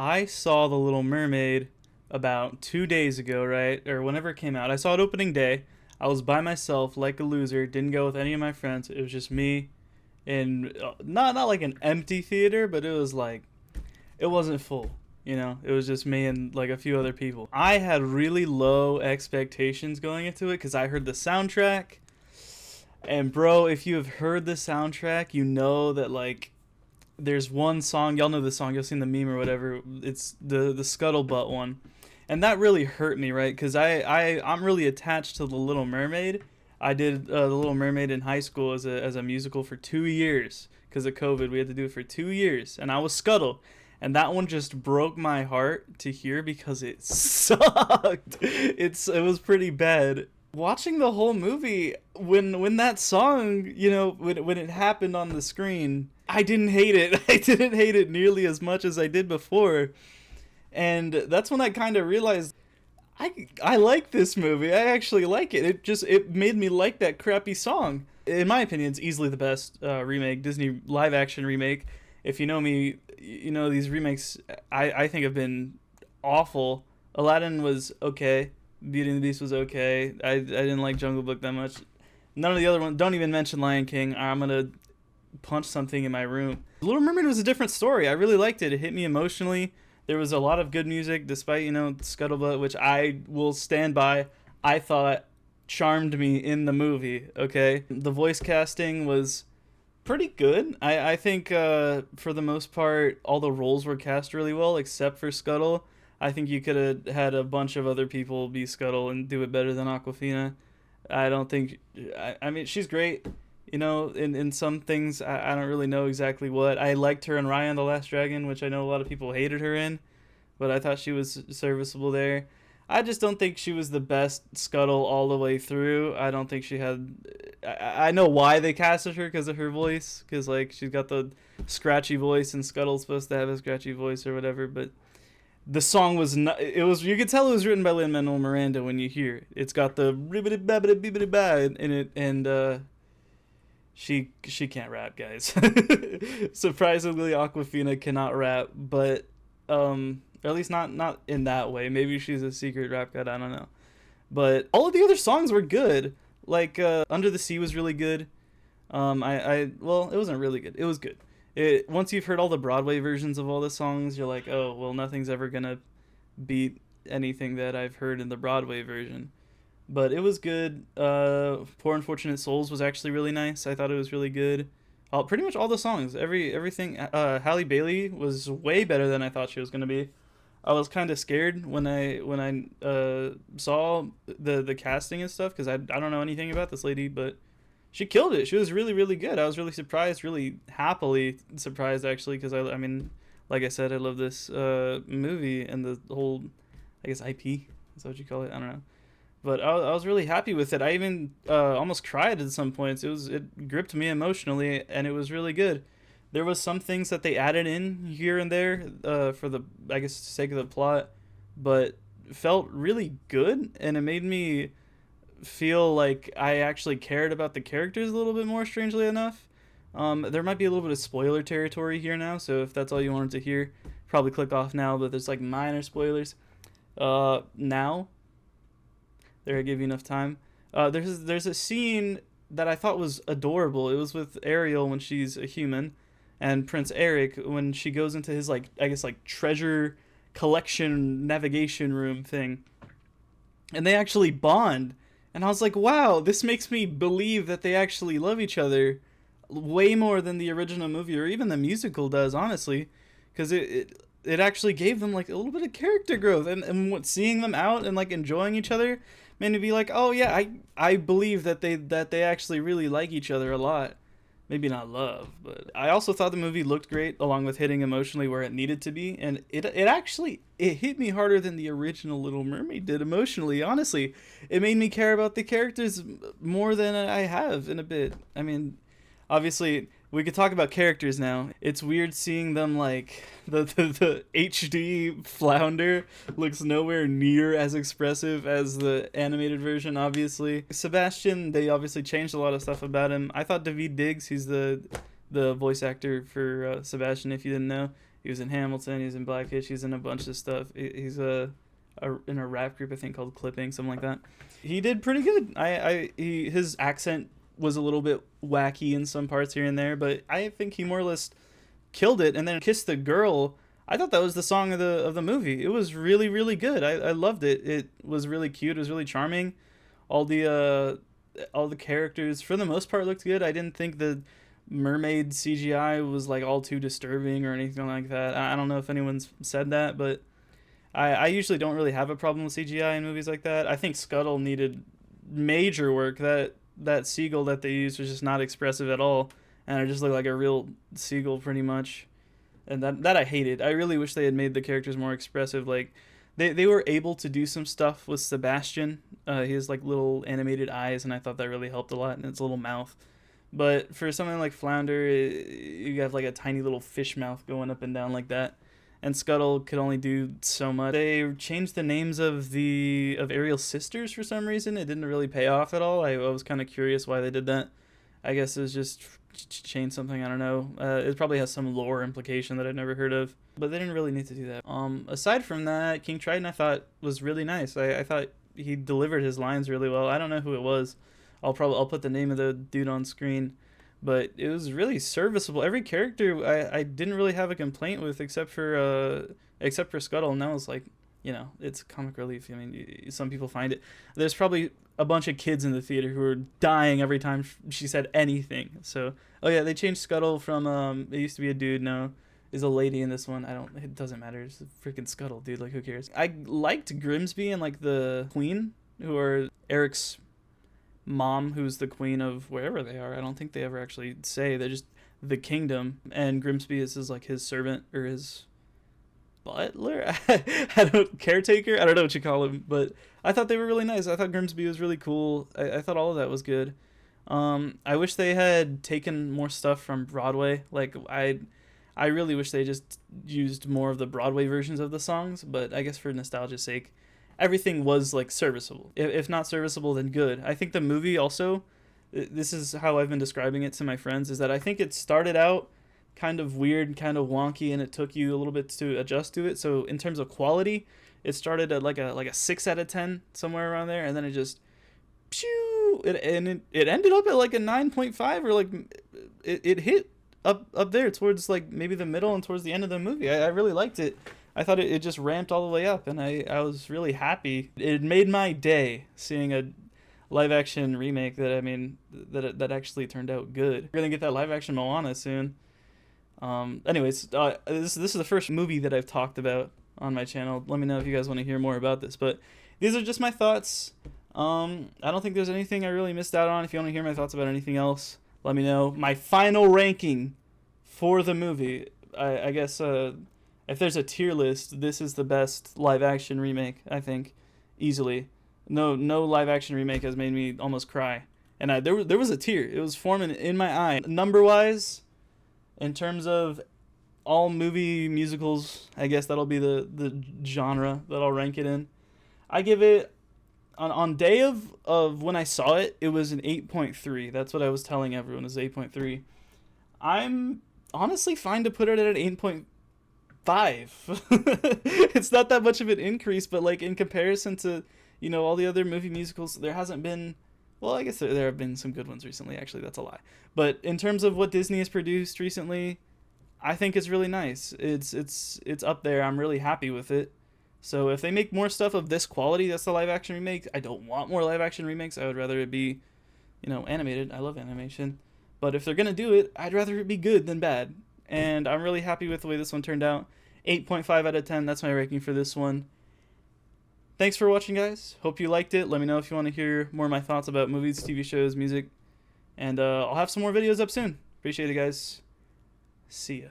I saw The Little Mermaid about 2 days ago, right? Or whenever it came out. I saw it opening day. I was by myself like a loser, didn't go with any of my friends. It was just me in not like an empty theater, but it was like it wasn't full. It was just me and like a few other people. I had really low expectations going into it because I heard the soundtrack. And bro, if you have heard the soundtrack, you know that like there's one song, y'all know the song, you'll seen the meme or whatever. It's the scuttlebutt one, and that really hurt me, right? Because I'm really attached to the Little Mermaid. I did the Little Mermaid in high school as a musical for 2 years because of COVID. We had to do it for 2 years, and I was Scuttle. And that one just broke my heart to hear because it sucked. It was pretty bad. Watching the whole movie, when that song, when it happened on the screen, I didn't hate it. I didn't hate it nearly as much as I did before. And that's when I kind of realized I like this movie. I actually like it. It made me like that crappy song. In my opinion, it's easily the best remake, Disney live action remake. If you know me, you know these remakes I think have been awful. Aladdin was okay. Beauty and the Beast was okay. I didn't like Jungle Book that much. None of the other ones. Don't even mention Lion King. I'm gonna punch something in my room. Little Mermaid was a different story. I really liked it. It hit me emotionally. There was a lot of good music, despite Scuttlebutt, which I will stand by. I thought charmed me in the movie. Okay, the voice casting was pretty good. I think for the most part, all the roles were cast really well, except for Scuttle. I think you could have had a bunch of other people be Scuttle and do it better than Aquafina. I don't think. I mean, she's great. In some things, I don't really know exactly what. I liked her in Raya and the Last Dragon, which I know a lot of people hated her in, but I thought she was serviceable there. I just don't think she was the best Scuttle all the way through. I don't think she had. I know why they casted her because of her voice, because like she's got the scratchy voice, and Scuttle's supposed to have a scratchy voice or whatever. But the song was not. It was, you could tell it was written by Lin-Manuel Miranda when you hear it. It's got the ribbity babbity bibbity ba in it, and she can't rap, guys. Surprisingly, Aquafina cannot rap, but or at least not in that way. Maybe she's a secret rap god, I don't know. But all of the other songs were good. Like Under the Sea was really good. Well, it wasn't really good. It was good. Once you've heard all the Broadway versions of all the songs, you're like, oh, well, nothing's ever gonna beat anything that I've heard in the Broadway version. But it was good. Poor Unfortunate Souls was actually really nice. I thought it was really good. Pretty much all the songs, everything. Halle Bailey was way better than I thought she was gonna be. I was kind of scared when I saw the casting and stuff, because I don't know anything about this lady, but she killed it. She was really, really good. I was really surprised, really happily surprised, actually, because I mean, like I said, I love this movie and the whole, I guess, IP. Is that what you call it? I don't know. But I was really happy with it. I even almost cried at some points. It gripped me emotionally, and it was really good. There was some things that they added in here and there for the, I guess, sake of the plot, but felt really good, and it made me feel like I actually cared about the characters a little bit more, strangely enough. There might be a little bit of spoiler territory here now, so if that's all you wanted to hear, probably click off now, but there's like minor spoilers. Now, there, I give you enough time. There's a scene that I thought was adorable. It was with Ariel when she's a human, and Prince Eric when she goes into his, like, I guess, like, treasure collection navigation room thing, and they actually bond. And I was like, wow, this makes me believe that they actually love each other way more than the original movie or even the musical does, honestly, because it actually gave them like a little bit of character growth, and seeing them out and like enjoying each other made me be like, oh yeah, I believe that they actually really like each other a lot. Maybe not love, but I also thought the movie looked great, along with hitting emotionally where it needed to be, and it actually hit me harder than the original Little Mermaid did emotionally. Honestly, it made me care about the characters more than I have in a bit. I mean, obviously, we could talk about characters now. It's weird seeing them, like, the HD Flounder looks nowhere near as expressive as the animated version, obviously. Sebastian, they obviously changed a lot of stuff about him. I thought Daveed Diggs, he's the voice actor for Sebastian, if you didn't know. He was in Hamilton. He's in Blackish. He's in a bunch of stuff. He's in a rap group I think called Clipping, something like that. He did pretty good. His accent was a little bit wacky in some parts here and there, but I think he more or less killed it. And then Kiss the Girl, I thought that was the song of the movie. It was really, really good. I loved it. It was really cute. It was really charming. All the characters for the most part looked good. I didn't think the mermaid CGI was like all too disturbing or anything like that. I don't know if anyone's said that, but I usually don't really have a problem with CGI in movies like that. I think Scuttle needed major work. That seagull that they used was just not expressive at all, and it just looked like a real seagull pretty much. And that I hated. I really wish they had made the characters more expressive. Like they were able to do some stuff with Sebastian. He has like little animated eyes, and I thought that really helped a lot, and its little mouth. But for something like Flounder, you have like a tiny little fish mouth going up and down like that. And Scuttle could only do so much. They changed the names of Ariel's sisters for some reason. It didn't really pay off at all. I was kind of curious why they did that. I guess it was just change something. I don't know. It probably has some lore implication that I've never heard of. But they didn't really need to do that. Aside from that, King Triton I thought was really nice. I thought he delivered his lines really well. I don't know who it was. I'll put the name of the dude on screen. But it was really serviceable. Every character I didn't really have a complaint with except for Scuttle, and that was like, it's comic relief. I mean, some people find it. There's probably a bunch of kids in the theater who were dying every time she said anything. So, oh yeah, they changed Scuttle from it used to be a dude, now is a lady in this one. It doesn't matter. It's a freaking Scuttle, dude. Like, who cares? I liked Grimsby and like the Queen, who are Eric's mom, who's the queen of wherever they are. I don't think they ever actually say. They're just the kingdom, and Grimsby is like his servant or his butler. Caretaker. I don't know what you call him, but I thought they were really nice. I thought Grimsby was really cool. I thought all of that was good. I wish they had taken more stuff from Broadway. Like I really wish they just used more of the Broadway versions of the songs, but I guess for nostalgia's sake, everything was like serviceable. If not serviceable, then good. I think the movie also, this is how I've been describing it to my friends, is that I think it started out kind of weird, kind of wonky, and it took you a little bit to adjust to it. So in terms of quality, it started at like a 6 out of 10, somewhere around there, and then it just it ended up at like a 9.5, or like it hit up there towards like maybe the middle and towards the end of the movie. I really liked it. I thought it just ramped all the way up, and I was really happy. It made my day seeing a live-action remake that actually turned out good. We're going to get that live-action Moana soon. Anyways, this is the first movie that I've talked about on my channel. Let me know if you guys want to hear more about this. But these are just my thoughts. I don't think there's anything I really missed out on. If you want to hear my thoughts about anything else, let me know. My final ranking for the movie, I guess... if there's a tier list, this is the best live-action remake, I think, easily. No live-action remake has made me almost cry. And there was a tear. It was forming in my eye. Number-wise, in terms of all movie musicals, I guess that'll be the genre that I'll rank it in. I give it, on day of when I saw it, it was an 8.3. That's what I was telling everyone, is 8.3. I'm honestly fine to put it at an 8.5. It's not that much of an increase, but like in comparison to all the other movie musicals, there hasn't been, well, I guess there have been some good ones recently. Actually, that's a lie. But in terms of what Disney has produced recently, I think it's really nice. It's up there. I'm really happy with it. So if they make more stuff of this quality, that's the live action remake. I don't want more live action remakes. I would rather it be animated. I love animation. But if they're gonna do it, I'd rather it be good than bad. And I'm really happy with the way this one turned out. 8.5 out of 10, that's my ranking for this one. Thanks for watching, guys. Hope you liked it. Let me know if you want to hear more of my thoughts about movies, TV shows, music. And I'll have some more videos up soon. Appreciate it, guys. See ya.